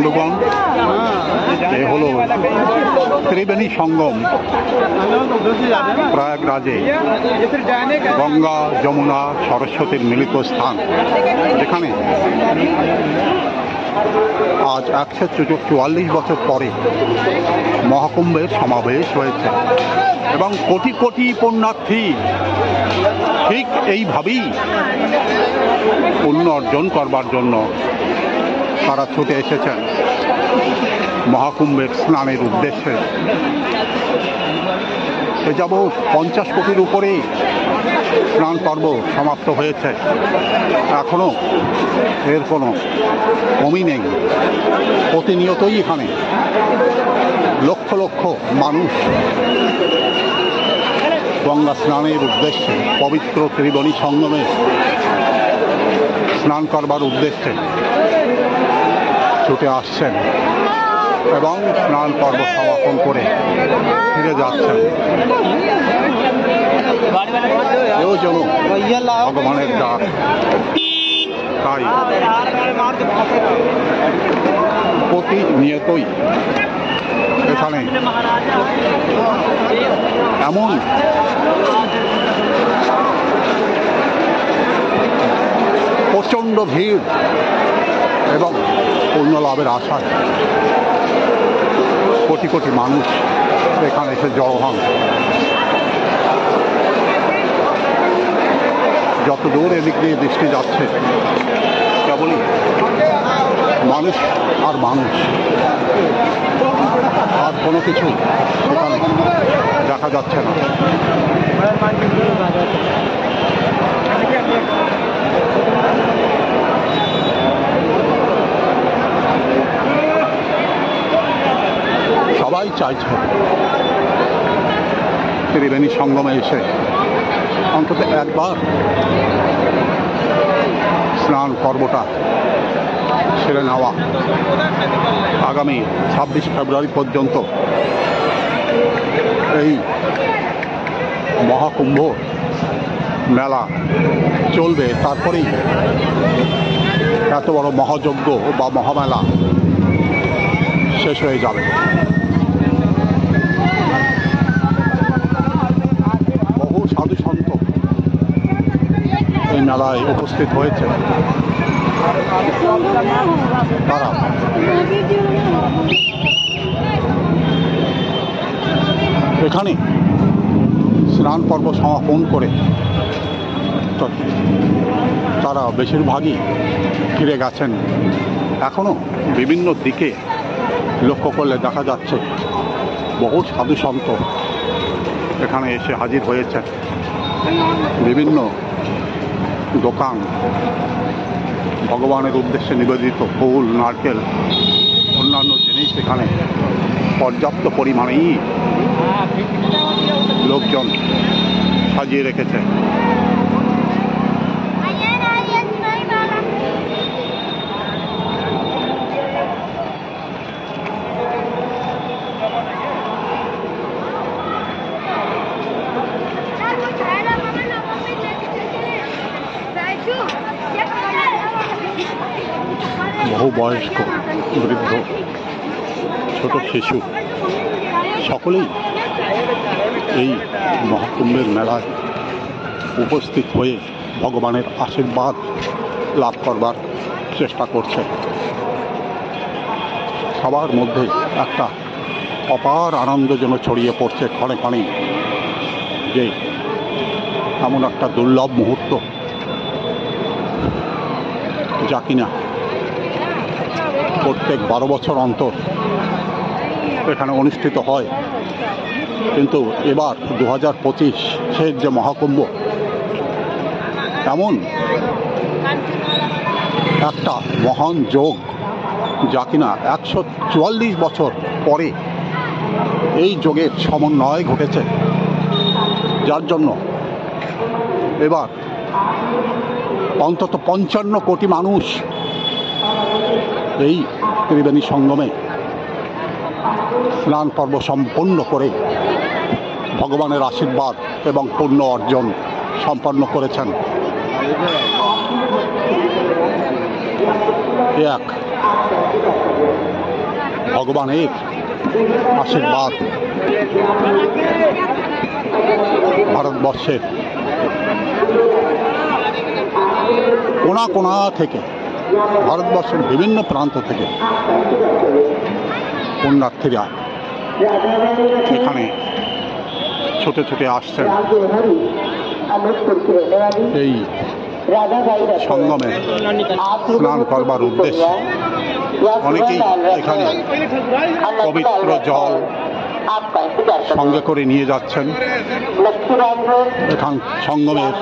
বন্ধুগণ, এ হলো ত্রিবেণী সঙ্গম প্রয়াগরাজে গঙ্গা যমুনা সরস্বতীর মিলিত স্থান, যেখানে আজ 144 বছর পরে মহাকুম্ভের সমাবেশ হয়েছে এবং কোটি কোটি পুণ্যার্থী ঠিক এইভাবেই পুণ্য অর্জন করবার জন্য তারা ছুটে এসেছেন মহাকুম্ভের স্নানের উদ্দেশ্যে। এ যাবৎ 50 কোটির উপরে স্নান পর্ব সমাপ্ত হয়েছে, এখনো এর কোনো কমই নেই। প্রতিনিয়তই এখানে লক্ষ লক্ষ মানুষ গঙ্গা স্নানের উদ্দেশ্যে, পবিত্র ত্রিবেণী সঙ্গমে স্নান করবার উদ্দেশ্যে ছুটে আসছেন এবং স্নান পর্ব সমাপন করে ফিরে যাচ্ছেন। এও যেন ভগবানের ডাক। তাই প্রতিনিয়তই এখানে এমন প্রচণ্ড ভিড় এবং পুণ্য লাভের আশায় কোটি কোটি মানুষ এখানে এসে জড়ো হন। যত দূর এদিক দিয়ে দৃষ্টি যাচ্ছে কেবলই মানুষ আর মানুষ, আর কোনো কিছু এখানে দেখা যাচ্ছে না। সবাই চাইছে ত্রিবেণী সঙ্গমে এসে অন্তত একবার স্নান পর্বটা সেরে নেওয়া। আগামী 26 ফেব্রুয়ারি পর্যন্ত এই মহাকুম্ভ মেলা চলবে, তারপরেই এত বড় মহাযজ্ঞ বা মহামেলা শেষ হয়ে যাবে। বহু সাধু সন্ত এই মেলায় উপস্থিত হয়েছে। তারা এখানে স্নান পর্ব সমাপন করে তারা বেশিরভাগই ফিরে গেছেন। এখনো বিভিন্ন দিকে লক্ষ্য করলে দেখা যাচ্ছে বহু সাধু সন্ত এখানে এসে হাজির হয়েছেন। বিভিন্ন দোকান ভগবানের উদ্দেশ্যে নিবেদিত ফুল, নারকেল, অন্যান্য জিনিস এখানে পর্যাপ্ত পরিমাণেই লোকজন সাজিয়ে রেখেছে। বহু বয়স্ক, বৃদ্ধ, ছোট শিশু সকলেই এই মহাকুম্ভের মেলায় উপস্থিত হয়ে ভগবানের আশীর্বাদ লাভ করবার চেষ্টা করছে। সবার মধ্যে একটা অপার আনন্দ যেন ছড়িয়ে পড়ছে ক্ষণে ক্ষণেই, যে এমন একটা দুর্লভ মুহূর্ত যা কিনা প্রত্যেক 12 বছর অন্তর এখানে অনুষ্ঠিত হয়, কিন্তু এবার 2025-এর যে মহাকুম্ভ এমন একটা মহান যোগ যা কিনা 144 বছর পরে এই যোগের সমন্বয় ঘটেছে, যার জন্য এবার অন্তত 55 কোটি মানুষ এই ত্রিবেণী সঙ্গমে স্নান পর্ব সম্পন্ন করে ভগবানের আশীর্বাদ এবং পুণ্য অর্জন সম্পন্ন করেছেন। এক ভগবানের আশীর্বাদ ভারতবর্ষের কোণা কোণা থেকে, ভারতবর্ষের বিভিন্ন প্রান্ত থেকে পুণ্যার্থীরা এখানে ছুটে ছুটে আসছেন এই সঙ্গমে স্নান করবার উদ্দেশ্যে। অনেকেই এখানে পবিত্র জল সঙ্গে করে নিয়ে যাচ্ছেন। এখান সঙ্গমের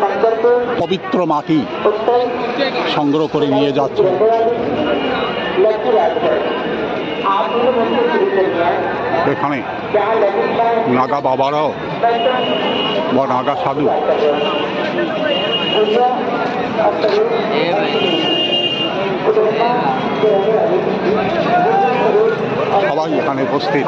পবিত্র মাটি সংগ্রহ করে নিয়ে যাচ্ছেন। এখানে নাগা বাবারাও বা নাগা সাধু সবাই এখানে উপস্থিত।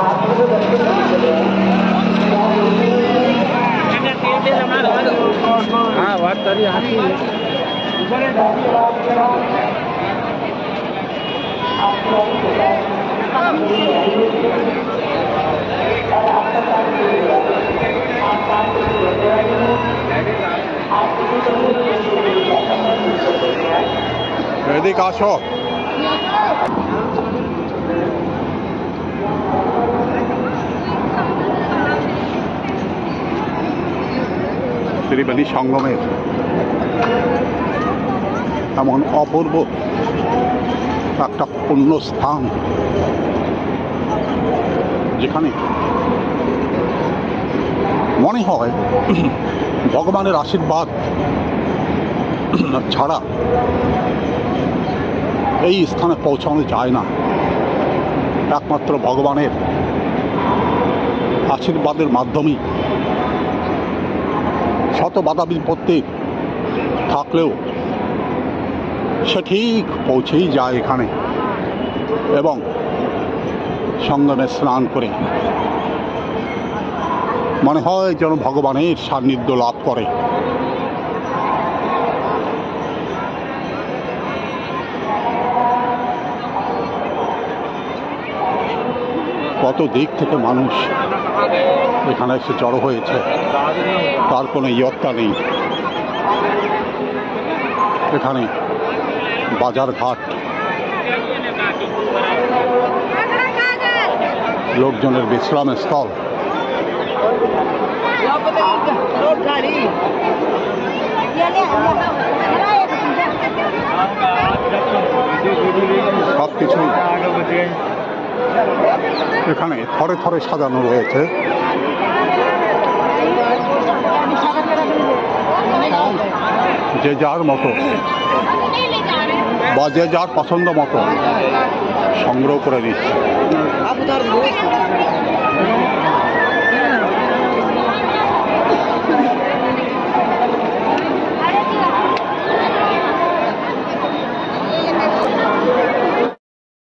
এদিকে আসো। ত্রিবেণী সঙ্গমের এমন অপূর্ব একটা পুণ্য স্থান, যেখানে মনে হয় ভগবানের আশীর্বাদ ছাড়া এই স্থানে পৌঁছানো যায় না। একমাত্র ভগবানের আশীর্বাদের মাধ্যমেই শত বাধা বিপত্তি থাকলেও সে ঠিক পৌঁছেই যায় এখানে এবং সঙ্গমে স্নান করে মনে হয় যেন ভগবানের সান্নিধ্য লাভ করে। কত দিক থেকে মানুষ এখানে এসে জড়ো হয়েছে, তার কোনো ইয়ত্তা নেই। এখানে বাজার ঘাট, লোকজনের বিশ্রামের স্থল, সবকিছুই এখানে থরে থরে সাজানো রয়েছে। যে যার মতো বা যে যার পছন্দ মতো সংগ্রহ করে নিচ্ছে।